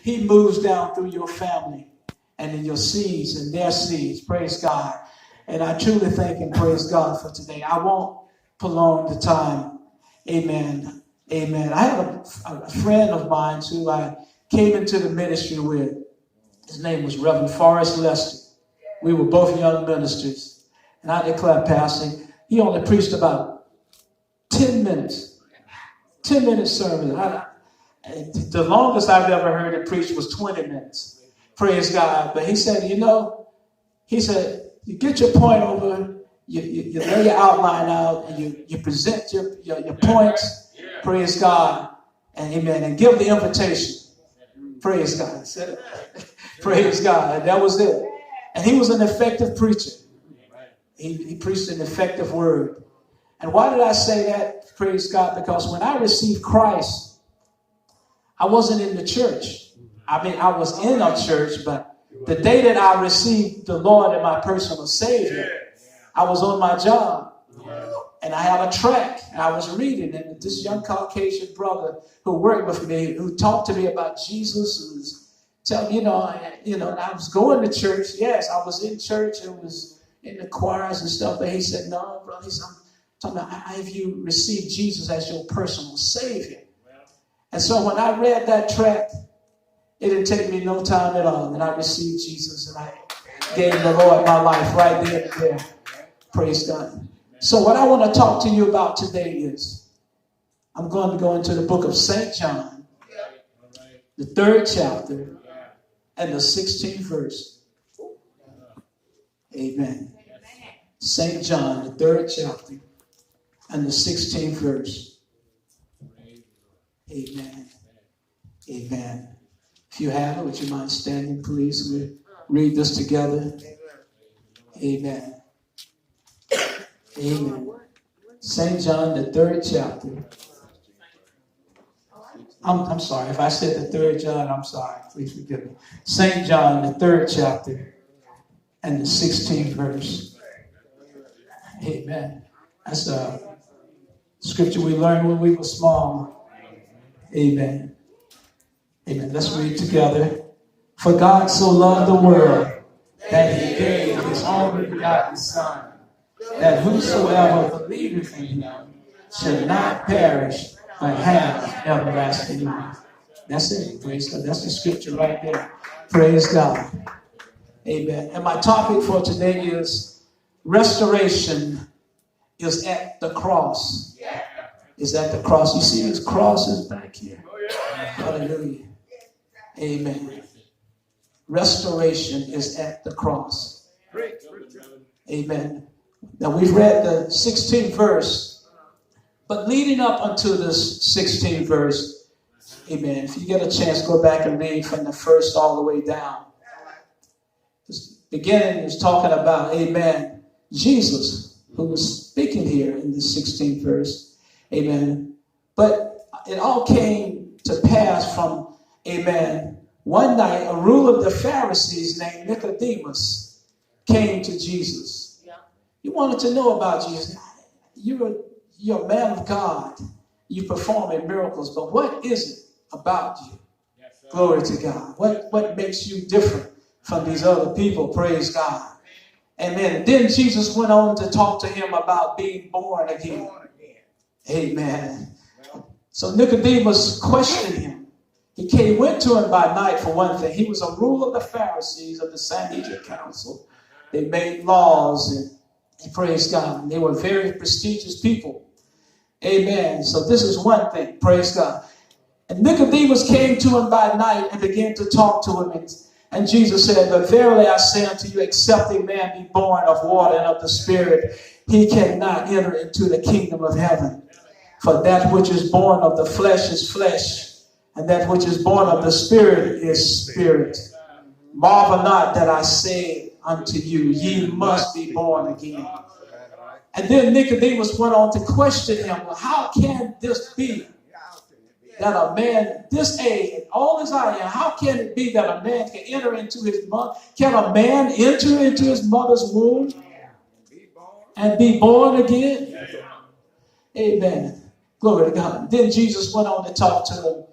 he moves down through your family and in your seeds and their seeds. Praise God. And I truly thank and praise God for today. I won't prolong the time. Amen. Amen. I have a friend of mine who I came into the ministry with. His name was Reverend Forrest Lester. We were both young ministers. And I declare, Pastor, he only preached about 10 minutes. 10-minute sermon. The longest I've ever heard it preach was 20 minutes. Praise God. But he said, you get your point over, you lay your outline out, and you present your points. Praise God. And amen. And give the invitation. Praise God. Praise God. And that was it. And he was an effective preacher. He preached an effective word. And why did I say that? Praise God. Because when I received Christ, I wasn't in the church. I mean, I was in a church, but the day that I received the Lord and my personal Savior, I was on my job. And I had a tract, and I was reading, and this young Caucasian brother who worked with me, who talked to me about Jesus, who was telling me, I was going to church. Yes, I was in church and was in the choirs and stuff. But he said, no, brother, I'm talking about, have you received Jesus as your personal Savior? And so when I read that tract, it didn't take me no time at all. And I received Jesus, and I gave the Lord my life right there and there. Praise God. So what I want to talk to you about today is, I'm going to go into the book of St. John, the 3rd chapter, and the 16th verse. Amen. St. John, the 3rd chapter, and the 16th verse. Amen. Amen. If you have it, would you mind standing, please? We'll read this together. Amen. Amen. St. John, the 3rd chapter. I'm sorry. If I said the 3rd John, I'm sorry. Please forgive me. St. John, the 3rd chapter, and the 16th verse. Amen. That's a scripture we learned when we were small. Amen. Amen. Let's read together. For God so loved the world that he gave his only begotten Son, that whosoever believeth in him shall not perish, but have everlasting life. That's it. Praise God. That's the scripture right there. Praise God. Amen. And my topic for today is restoration is at the cross. Is at the cross. You see these crosses back here? Hallelujah. Amen. Restoration is at the cross. Amen. Now we've read the 16th verse, but leading up unto this 16th verse, amen, if you get a chance, go back and read from the first all the way down. This beginning is talking about, amen, Jesus, who was speaking here in the 16th verse, amen. But it all came to pass from, amen, one night a ruler of the Pharisees named Nicodemus came to Jesus. He wanted to know about Jesus. You're a man of God. You perform miracles, but what is it about you? Glory to God. What makes you different from these other people? Praise God. Amen. Then Jesus went on to talk to him about being born again. Amen. So Nicodemus questioned him. He went to him by night for one thing. He was a ruler of the Pharisees of the Sanhedrin Council. They made laws and praise God. And they were very prestigious people. Amen. So this is one thing. Praise God. And Nicodemus came to him by night and began to talk to him. And Jesus said, but verily I say unto you, except a man be born of water and of the Spirit, he cannot enter into the kingdom of heaven. For that which is born of the flesh is flesh, and that which is born of the Spirit is spirit. Marvel not that I say unto you, ye must be born again. And then Nicodemus went on to question him, well, how can this be that a man this age, all as I am, how can it be that a man can enter into his mother? Can a man enter into his mother's womb and be born again? Amen. Glory to God. Then Jesus went on to talk to him.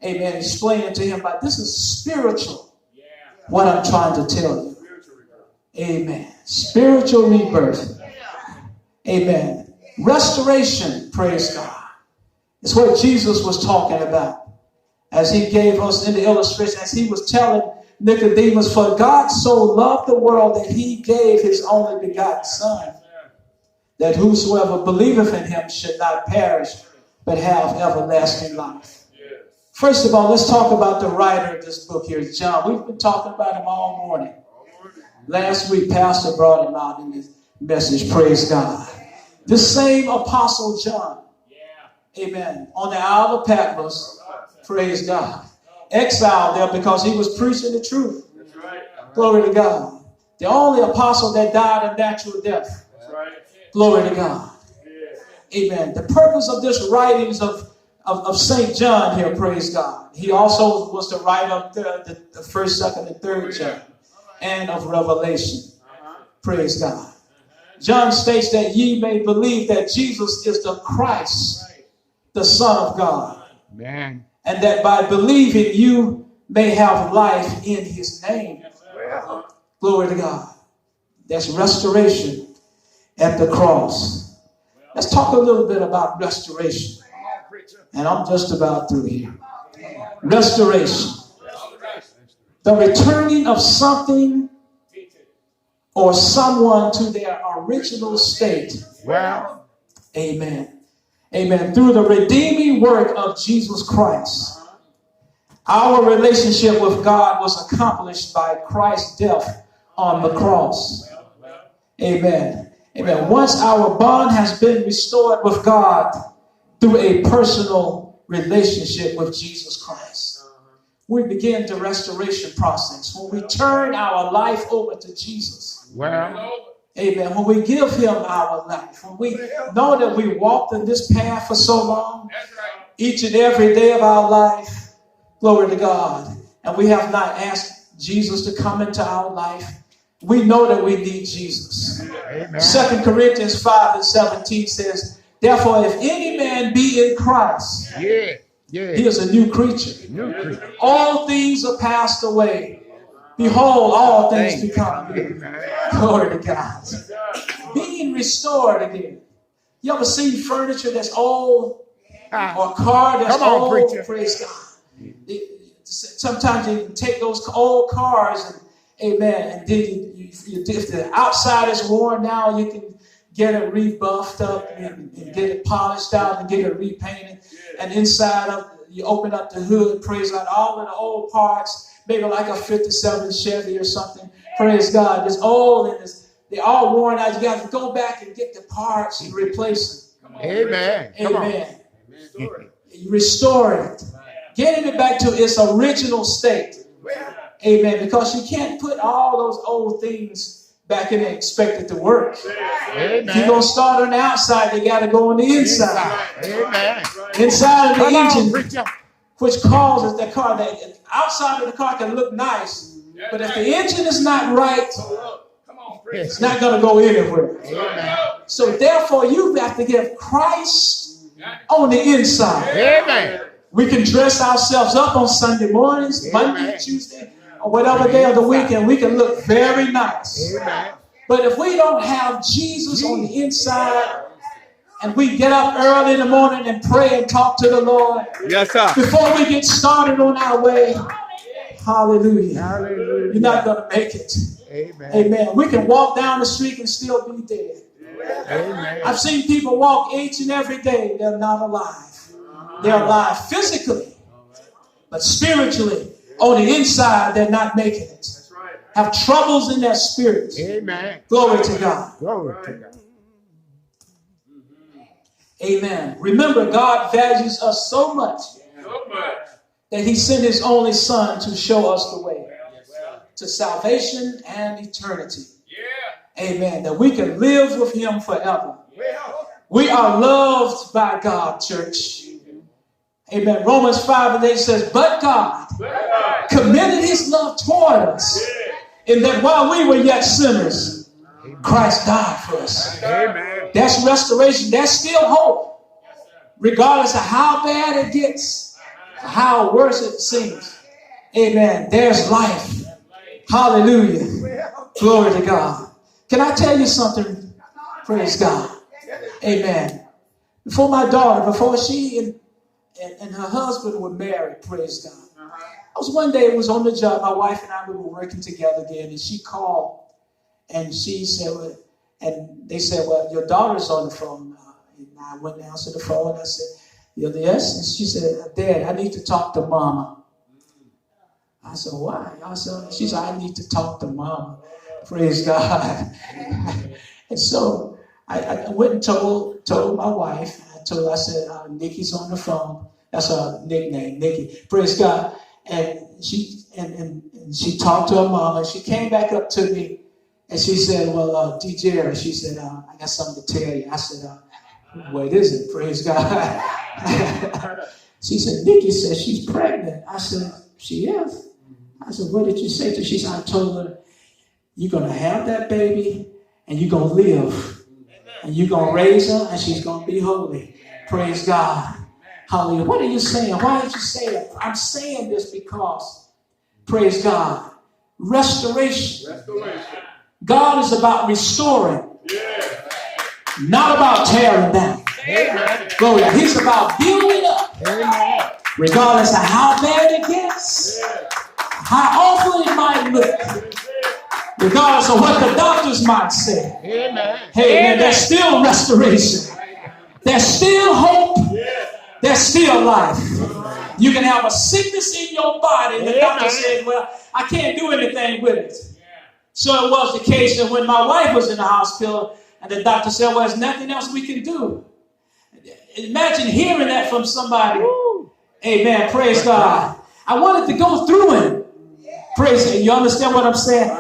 Amen. Explaining to him about this is spiritual, what I'm trying to tell you. Amen. Spiritual rebirth. Amen. Restoration, praise God. It's what Jesus was talking about as he gave us in the illustration, as he was telling Nicodemus, for God so loved the world that he gave his only begotten Son, that whosoever believeth in him should not perish, but have everlasting life. First of all, let's talk about the writer of this book here, John. We've been talking about him all morning. Last week, Pastor brought him out in his message, praise God. The same Apostle John, amen, on the Isle of Patmos, praise God, exiled there because he was preaching the truth. Glory to God. The only apostle that died a natural death. Glory to God. Amen. The purpose of this writings of St. John here, praise God. He also was to write up the 1st, 2nd, and 3rd John, and of Revelation. Praise God. John states that ye may believe that Jesus is the Christ, the Son of God. Amen. And that by believing you may have life in his name. Glory to God. That's restoration at the cross. Let's talk a little bit about restoration. And I'm just about through here. Restoration. The returning of something or someone to their original state. Wow. Amen. Amen. Through the redeeming work of Jesus Christ, our relationship with God was accomplished by Christ's death on the cross. Amen. Amen. Once our bond has been restored with God through a personal relationship with Jesus Christ, we begin the restoration process. When we turn our life over to Jesus. Wow. Amen. When we give him our life, when we know that we walked in this path for so long, each and every day of our life, glory to God, and we have not asked Jesus to come into our life, we know that we need Jesus. Amen. 2 Corinthians 5:17 says, therefore, if any man be in Christ, he is a new creature. All things are passed away. Behold, all things become new. Glory to God. Being restored again. You ever seen furniture that's old? Or a car that's old? Preacher. Praise God. Sometimes you can take those old cars and, amen, and then if the outside is worn down, you can get it rebuffed up and get it polished out and get it repainted. And inside of you open up the hood, praise God, all of the old parts, maybe like a 57 Chevy or something, praise God, it's old and they're all worn out. You got to go back and get the parts and replace them. Amen. Amen. You restore it. Getting it back to its original state. Amen. Because you can't put all those old things back in and expect it to work. Amen. If you're going to start on the outside, you got to go on the inside. Amen. Inside of the engine, which causes the car, the outside of the car can look nice, but if the engine is not right, it's not going to go anywhere. Amen. So therefore, you have to get Christ on the inside. Amen. We can dress ourselves up on Sunday mornings, Monday, Tuesday, or whatever day of the week, and we can look very nice. Amen. But if we don't have Jesus on the inside, and we get up early in the morning and pray and talk to the Lord, yes, sir, before we get started on our way, hallelujah, hallelujah, you're not going to make it. Amen. Amen. We can walk down the street and still be dead. Amen. I've seen people walk each and every day. They're not alive. They're alive physically, but spiritually, on the inside, they're not making it. Have troubles in their spirit. Amen. Glory to God. Glory to God. Amen. Remember, God values us so much that he sent his only son to show us the way to salvation and eternity. Amen. That we can live with him forever. We are loved by God, church. Amen. Romans 5:8 says, but God commended his love toward us in that while we were yet sinners, Christ died for us. Amen. That's restoration. That's still hope. Regardless of how bad it gets, How worse it seems. Amen. There's life. Hallelujah. Glory to God. Can I tell you something? Praise God. Amen. Before my daughter, before she and her husband were married, praise God. I was one day, it was on the job, my wife and I, we were working together again, and she called, and she said, well, and they said, well, your daughter's on the phone. And I went down to the phone, and I said, yes? And she said, Dad, I need to talk to Mama. I said, why? She said, I need to talk to Mama. Praise God. And so I went and told my wife. I said, Nikki's on the phone. That's her nickname, Nikki. Praise God. And she talked to her mama. She came back up to me and she said, well, DJ, she said, I got something to tell you. I said, what is it? Praise God. She said, Nikki said she's pregnant. I said, she is. I said, what did you say to her? She said, I told her, you're going to have that baby and you're going to live. And you're going to raise her and she's going to be holy. Praise God. Hallelujah. What are you saying? Why did you say that? I'm saying this because, praise God, restoration. God is about restoring, not about tearing down. Glory. He's about building up, regardless of how bad it gets, how awful it might look, regardless of what the doctors might say. Hey, there's still restoration. There's still hope. There's still life. You can have a sickness in your body, and the doctor says, well, I can't do anything with it. So it was the case that when my wife was in the hospital, and the doctor said, well, there's nothing else we can do. Imagine hearing that from somebody. Amen. Praise God. I wanted to go through it. Praise God. You understand what I'm saying?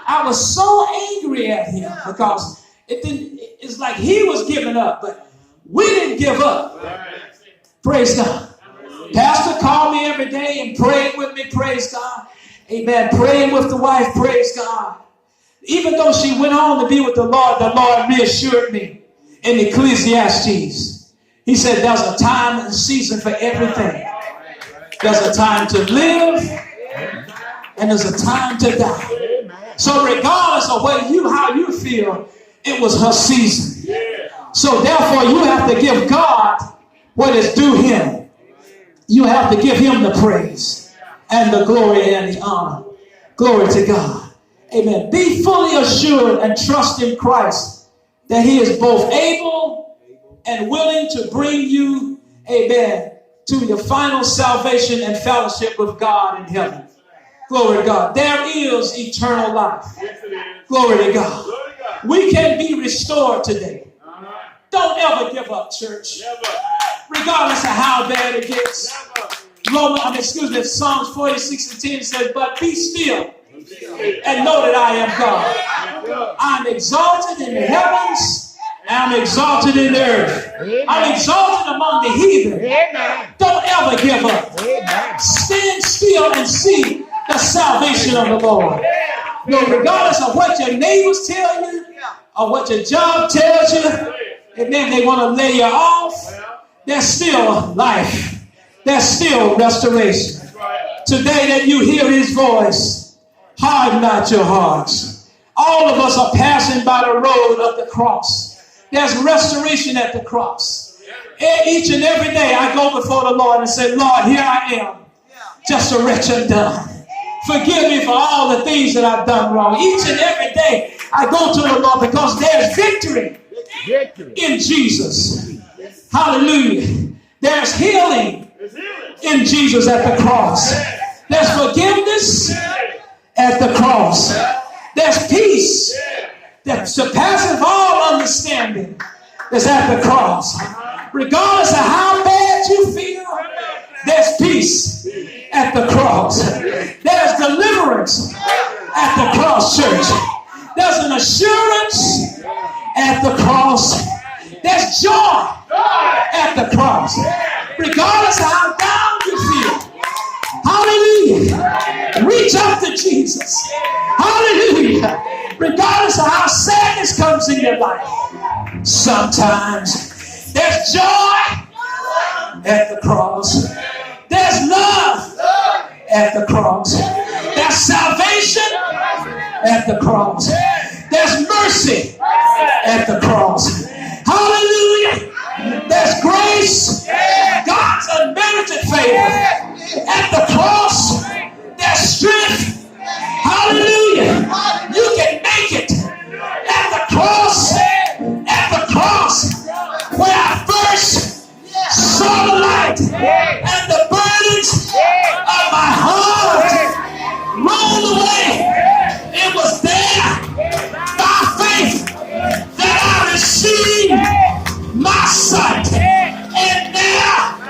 I was so angry at him because it's like he was giving up, but we didn't give up. Praise God. Pastor called me every day and prayed with me. Praise God. Amen. Praying with the wife. Praise God. Even though she went on to be with the Lord reassured me in Ecclesiastes. He said there's a time and season for everything. There's a time to live and there's a time to die. So regardless of how you feel, it was her season. So therefore you have to give God what is due him. You have to give him the praise and the glory and the honor. Glory to God. Amen. Be fully assured and trust in Christ that he is both able and willing to bring you, amen, to your final salvation and fellowship with God in heaven. Glory to God. There is eternal life. Glory to God. We can be restored today. Don't ever give up, church. Regardless of how bad it gets. Psalms 46 and 10 says, but be still and know that I am God. I'm exalted in the heavens, and I'm exalted in the earth. I'm exalted among the heathen. Don't ever give up. Stand still and see the salvation of the Lord. Regardless of what your neighbors tell you or what your job tells you, and then they want to lay you off, there's still life. There's still restoration. Today that you hear his voice, harden not your hearts. All of us are passing by the road of the cross. There's restoration at the cross. Each and every day I go before the Lord and say, Lord, here I am, just a wretched undone. Forgive me for all the things that I've done wrong. Each and every day I go to the Lord because there's victory in Jesus. Hallelujah. There's healing in Jesus at the cross. There's forgiveness at the cross. There's peace that surpasses all understanding is at the cross. Regardless of how bad you feel, there's peace at the cross. There's deliverance at the cross, church. There's an assurance at the cross. There's joy at the cross. Regardless of how down you feel. Hallelujah. Reach out to Jesus. Hallelujah. Regardless of how sadness comes in your life. Sometimes there's joy at the cross. There's love at the cross. There's salvation at the cross. There's mercy at the cross. Hallelujah. There's grace, God's unmerited favor at the cross. There's strength. Hallelujah. You can make it at the cross. At the cross where I first saw the light and the burdens of my heart rolled away. It was there by faith that I received my sight. And now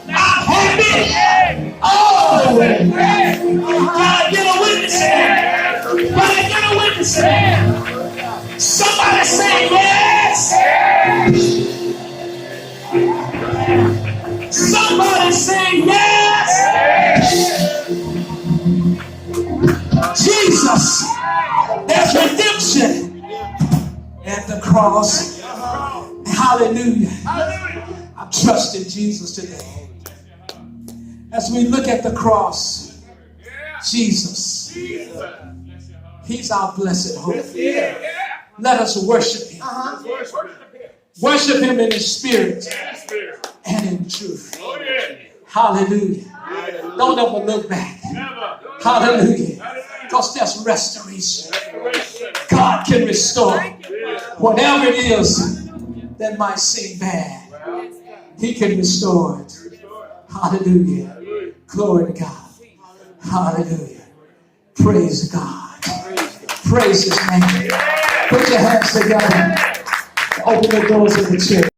I'm happy. Oh, can I get a witness here? Can I get a witness here? Somebody say yes. Somebody say yes. Jesus, there's redemption at the cross. Hallelujah. I'm trusting Jesus today. As we look at the cross, Jesus, He's our blessed hope. Let us worship Him. Worship Him in His spirit and in truth. Hallelujah. Don't ever look back. Hallelujah. Because there's restoration. God can restore whatever it is that might seem bad. He can restore it. Hallelujah. Glory to God. Hallelujah. Praise God. Praise His name. Put your hands together. Open the doors of the church.